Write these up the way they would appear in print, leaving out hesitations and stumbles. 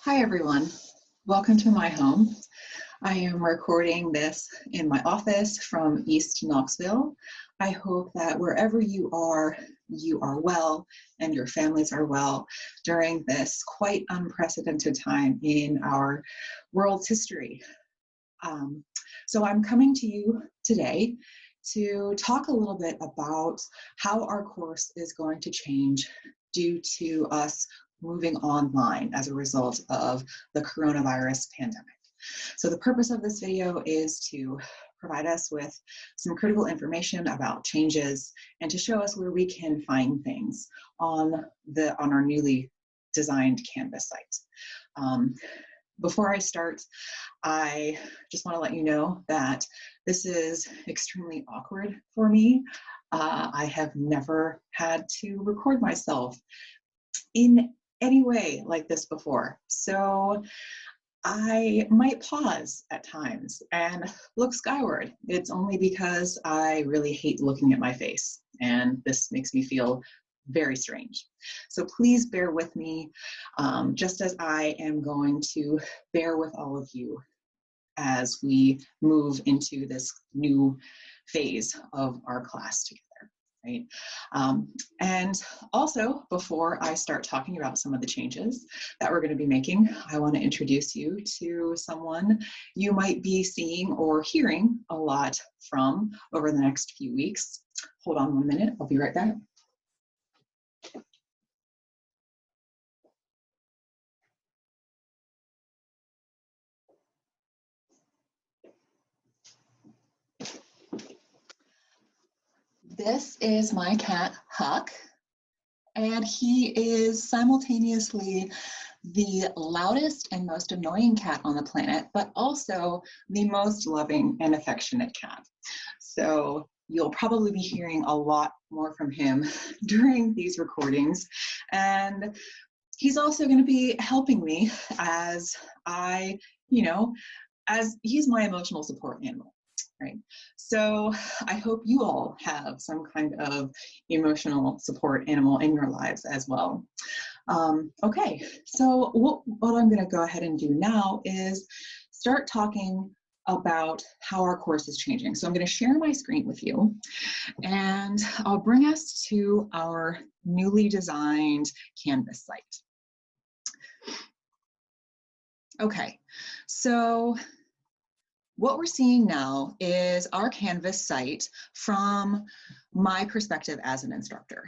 Hi everyone, welcome to my home. I am recording this in my office from East Knoxville. I hope that wherever you are well and your families are well during this quite unprecedented time in our world's history. So I'm coming to you today to talk a little bit about how our course is going to change due to us moving online as a result of the coronavirus pandemic. So the purpose of this video is to provide us with some critical information about changes and to show us where we can find things on our newly designed Canvas site. Before I start, I just want to let you know that this is extremely awkward for me. I have never had to record myself in any way like this before. So I might pause at times and look skyward. It's only because I really hate looking at my face, and this makes me feel very strange. So please bear with me, just as I am going to bear with all of you as we move into this new phase of our class together. Right? And also, before I start talking about some of the changes that we're going to be making, I want to introduce you to someone you might be seeing or hearing a lot from over the next few weeks. Hold on 1 minute, I'll be right back. This is my cat, Huck, and he is simultaneously the loudest and most annoying cat on the planet, but also the most loving and affectionate cat. So you'll probably be hearing a lot more from him during these recordings. And he's also going to be helping me as as he's my emotional support animal. Right. So I hope you all have some kind of emotional support animal in your lives as well. Okay, so what I'm going to go ahead and do now is start talking about how our course is changing. So I'm going to share my screen with you, and I'll bring us to our newly designed Canvas site. Okay, so what we're seeing now is our Canvas site from my perspective as an instructor.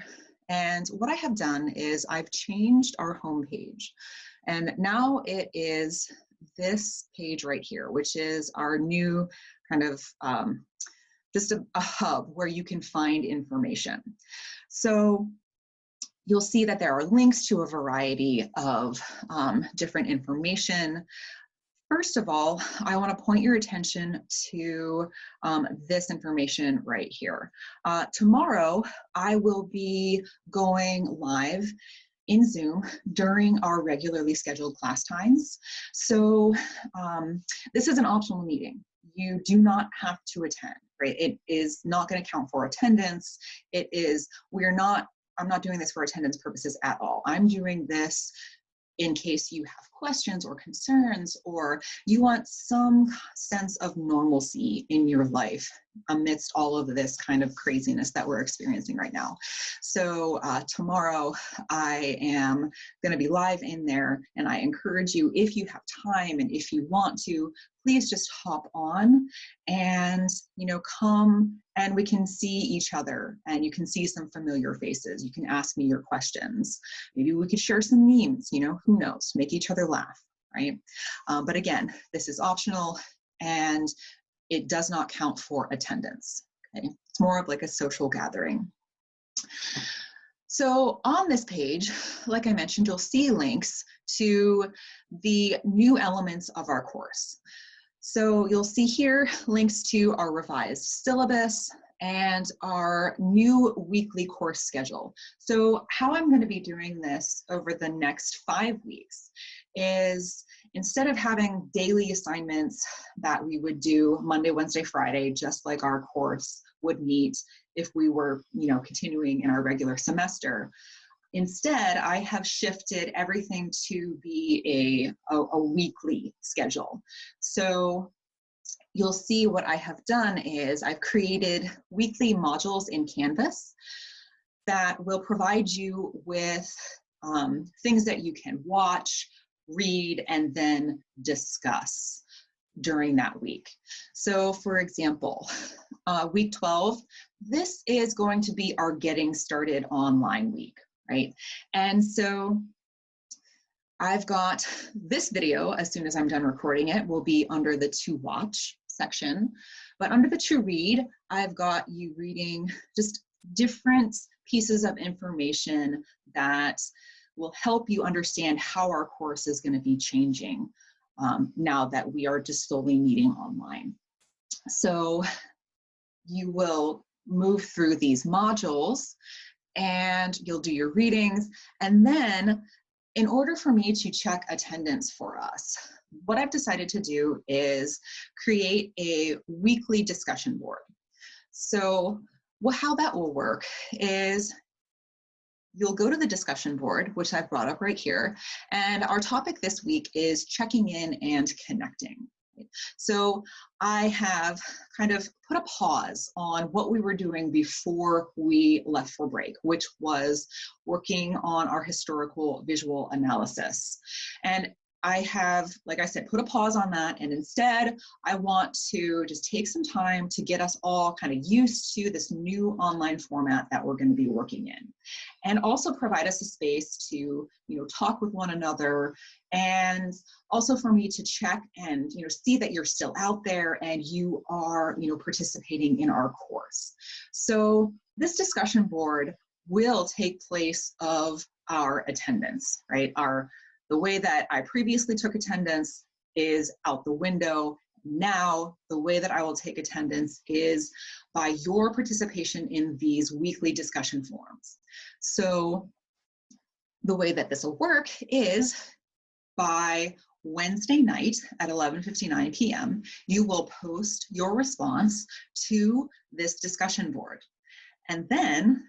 And what I have done is I've changed our homepage. And now it is this page right here, which is our new kind of just a hub where you can find information. So you'll see that there are links to a variety of different information. First of all, I want to point your attention to this information right here. Tomorrow, I will be going live in Zoom during our regularly scheduled class times. So this is an optional meeting. You do not have to attend, right? It is not going to count for attendance. I'm not doing this for attendance purposes at all. I'm doing this in case you have questions or concerns, or you want some sense of normalcy in your life amidst all of this kind of craziness that we're experiencing right now. So tomorrow I am going to be live in there, and I encourage you, if you have time and if you want to, please just hop on and come and we can see each other and you can see some familiar faces. You can ask me your questions. Maybe we could share some memes, who knows, make each other laugh, right? But again, this is optional and it does not count for attendance, okay? It's more of like a social gathering. So on this page, like I mentioned, you'll see links to the new elements of our course. So you'll see here links to our revised syllabus and our new weekly course schedule. So how I'm going to be doing this over the next 5 weeks is, instead of having daily assignments that we would do Monday, Wednesday, Friday, just like our course would meet if we were, continuing in our regular semester, Instead, I have shifted everything to be a weekly schedule. So you'll see what I have done is I've created weekly modules in Canvas that will provide you with things that you can watch, read, and then discuss during that week. So for example, week 12, this is going to be our Getting Started Online week, right? And so I've got this video, as soon as I'm done recording it, will be under the To Watch section. But under the To Read, I've got you reading just different pieces of information that will help you understand how our course is going to be changing now that we are just solely meeting online. So you will move through these modules and you'll do your readings. And then in order for me to check attendance for us, what I've decided to do is create a weekly discussion board. So how that will work is you'll go to the discussion board, which I've brought up right here, and our topic this week is checking in and connecting. So I have kind of put a pause on what we were doing before we left for break, which was working on our historical visual analysis. And I have, like I said, put a pause on that, and instead I want to just take some time to get us all kind of used to this new online format that we're going to be working in, and also provide us a space to, talk with one another, and also for me to check and, see that you're still out there and you are, participating in our course. So this discussion board will take place of our attendance, right? The way that I previously took attendance is out the window. Now, the way that I will take attendance is by your participation in these weekly discussion forums. So the way that this will work is by Wednesday night at 11:59 p.m., you will post your response to this discussion board. And then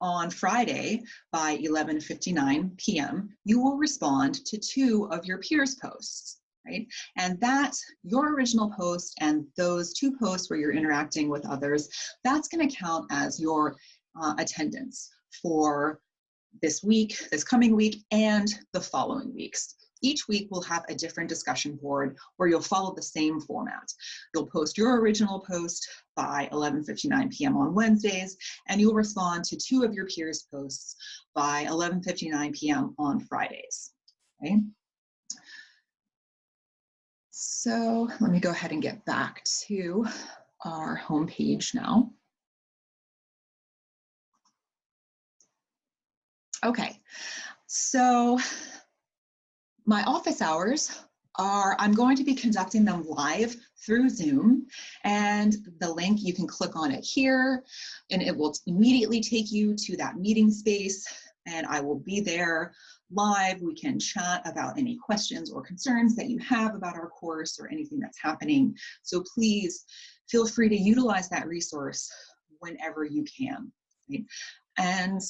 on Friday by 11:59 p.m., you will respond to 2 of your peers' posts, right? And that, your original post and those 2 posts where you're interacting with others, that's going to count as your attendance for this week, this coming week, and the following weeks. Each week we'll have a different discussion board where you'll follow the same format. You'll post your original post by 11:59 p.m. on Wednesdays, and you'll respond to 2 of your peers' posts by 11:59 p.m. on Fridays. Okay? So let me go ahead and get back to our homepage now. Okay, so my office hours are, I'm going to be conducting them live through Zoom, and the link, you can click on it here and it will immediately take you to that meeting space, and I will be there live. We can chat about any questions or concerns that you have about our course or anything that's happening. So please feel free to utilize that resource whenever you can. Right? And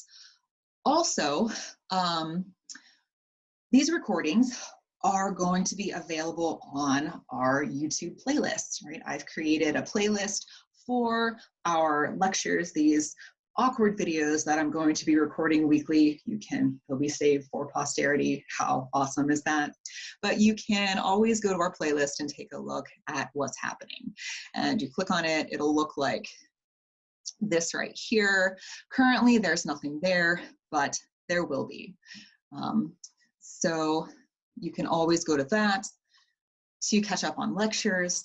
also, these recordings are going to be available on our YouTube playlist, right? I've created a playlist for our lectures, these awkward videos that I'm going to be recording weekly. They'll be saved for posterity. How awesome is that? But you can always go to our playlist and take a look at what's happening. And you click on it, it'll look like this right here. Currently, there's nothing there, but there will be. So you can always go to that to catch up on lectures.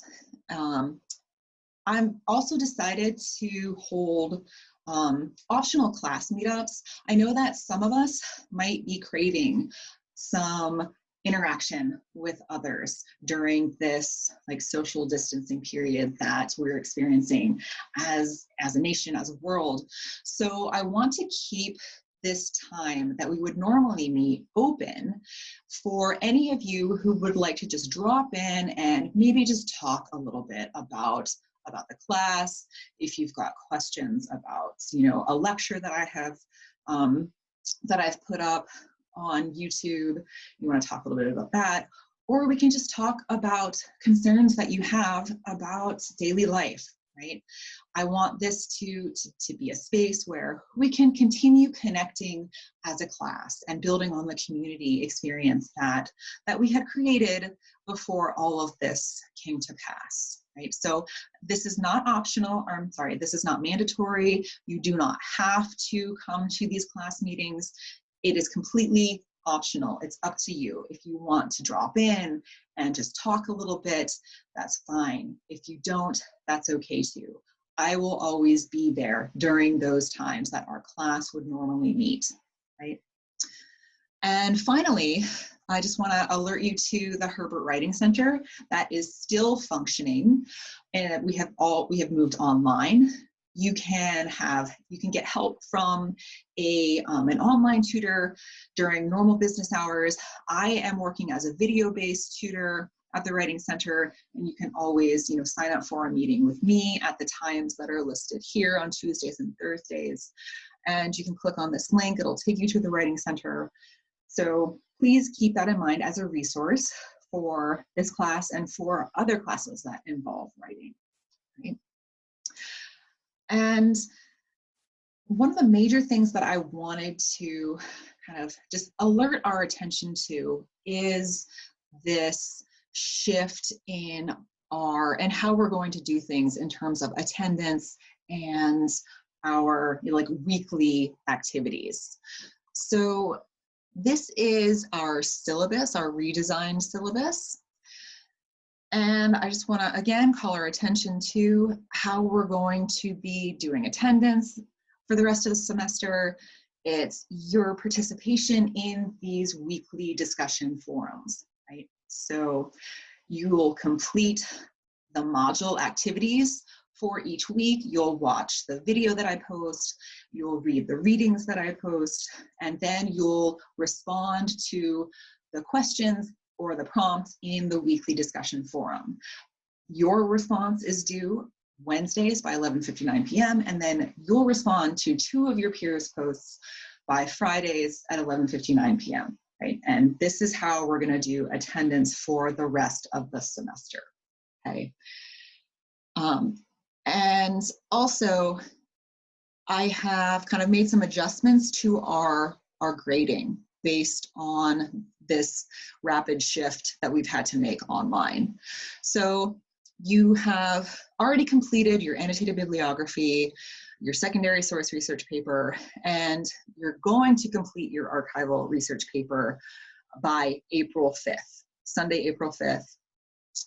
I'm also decided to hold optional class meetups. I know that some of us might be craving some interaction with others during this social distancing period that we're experiencing as a nation, as a world. So I want to keep this time that we would normally meet open for any of you who would like to just drop in and maybe just talk a little bit about the class. If you've got questions about, a lecture that I have that I've put up on YouTube. You want to talk a little bit about that, or we can just talk about concerns that you have about daily life, right? I want this to be a space where we can continue connecting as a class and building on the community experience that we had created before all of this came to pass, right? So this is not optional, or I'm sorry, this is not mandatory. You do not have to come to these class meetings. It is completely optional. It's up to you. If you want to drop in and just talk a little bit, that's fine. If you don't, that's okay too. I will always be there during those times that our class would normally meet, right? And finally, I just want to alert you to the Herbert Writing Center that is still functioning, and we have moved online. You can get help from an online tutor during normal business hours. I am working as a video-based tutor at the Writing Center, and you can always, sign up for a meeting with me at the times that are listed here on Tuesdays and Thursdays. And you can click on this link, it'll take you to the Writing Center. So please keep that in mind as a resource for this class and for other classes that involve writing, right? And one of the major things that I wanted to kind of just alert our attention to is this shift in and how we're going to do things in terms of attendance and our weekly activities. So this is our syllabus, our redesigned syllabus. And I just want to, again, call our attention to how we're going to be doing attendance for the rest of the semester. It's your participation in these weekly discussion forums, right? So you will complete the module activities for each week. You'll watch the video that I post, you'll read the readings that I post, and then you'll respond to the questions or the prompts in the weekly discussion forum. Your response is due Wednesdays by 11:59 p.m. and then you'll respond to 2 of your peers' posts by Fridays at 11:59 p.m. Right? And this is how we're going to do attendance for the rest of the semester. Okay. And also, I have kind of made some adjustments to our grading based on this rapid shift that we've had to make online. So you have already completed your annotated bibliography, your secondary source research paper, and you're going to complete your archival research paper by April 5th, Sunday, April 5th,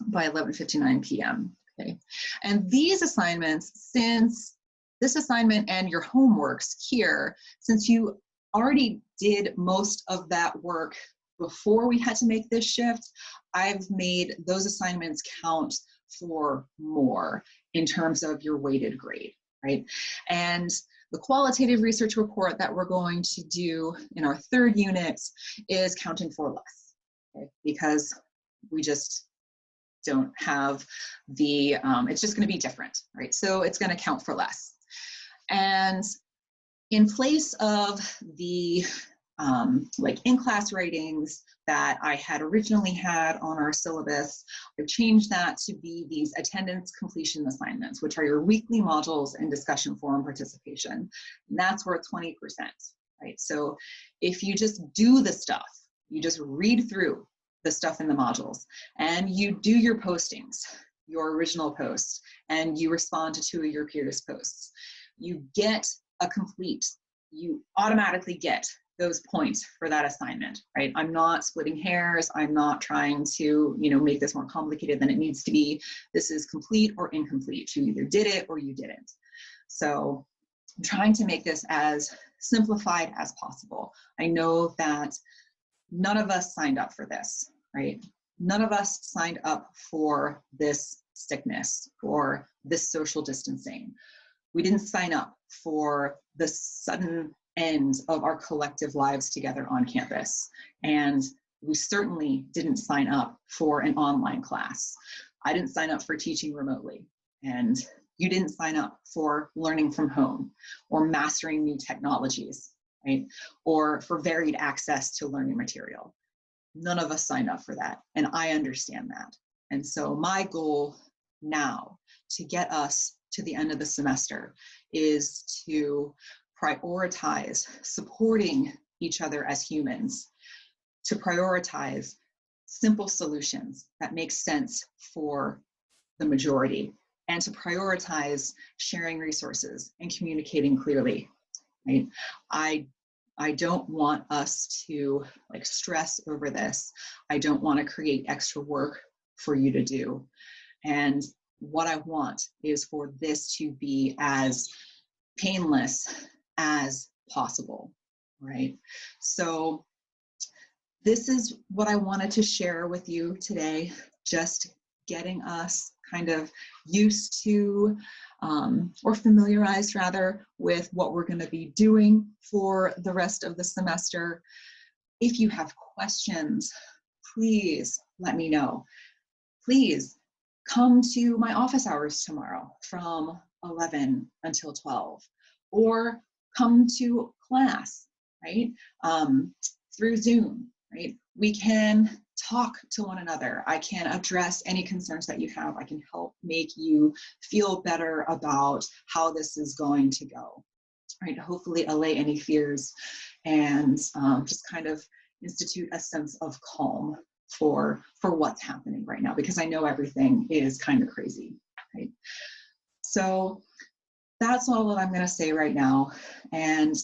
by 11:59 p.m. Okay. And these assignments, since this assignment and your homeworks here, since you already did most of that work before we had to make this shift, I've made those assignments count for more in terms of your weighted grade, right? And the qualitative research report that we're going to do in our 3rd unit is counting for less, okay? Because we just don't have the, it's just going to be different, right? So it's going to count for less. And in place of the in-class ratings that I had originally had on our syllabus, I've changed that to be these attendance completion assignments, which are your weekly modules and discussion forum participation. And that's worth 20%, right? So if you just do the stuff, you just read through the stuff in the modules and you do your postings, your original posts, and you respond to 2 of your peers' posts, you get a complete, you automatically get those points for that assignment, right? I'm not splitting hairs. I'm not trying to, make this more complicated than it needs to be. This is complete or incomplete. You either did it or you didn't. So I'm trying to make this as simplified as possible. I know that none of us signed up for this, right? None of us signed up for this sickness or this social distancing. We didn't sign up for the sudden end of our collective lives together on campus. And we certainly didn't sign up for an online class. I didn't sign up for teaching remotely. And you didn't sign up for learning from home or mastering new technologies. right? Or for varied access to learning material. None of us signed up for that, and I understand that. And so my goal now to get us to the end of the semester is to prioritize supporting each other as humans, to prioritize simple solutions that make sense for the majority, and to prioritize sharing resources and communicating clearly, right? I don't want us to like stress over this. I don't want to create extra work for you to do. And what I want is for this to be as painless as possible, right? So this is what I wanted to share with you today, just getting us kind of used to or familiarized rather with what we're going to be doing for the rest of the semester. If you have questions, please let me know. Please come to my office hours tomorrow from 11 until 12, or come to class, right, through Zoom, right? We can talk to one another. I can address any concerns that you have. I can help make you feel better about how this is going to go, right? Hopefully allay any fears and just kind of institute a sense of calm for what's happening right now, because I know everything is kind of crazy, right? So that's all that I'm going to say right now. And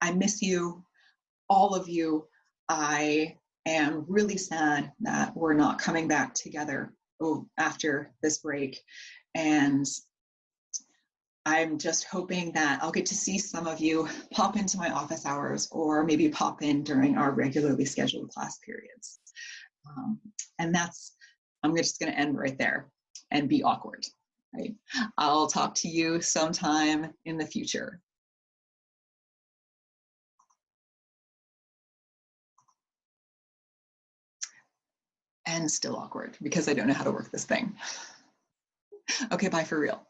I miss you, all of you. I am really sad that we're not coming back together after this break. And I'm just hoping that I'll get to see some of you pop into my office hours, or maybe pop in during our regularly scheduled class periods. And I'm just going to end right there and be awkward, right? I'll talk to you sometime in the future. And still awkward because I don't know how to work this thing. Okay, bye for real.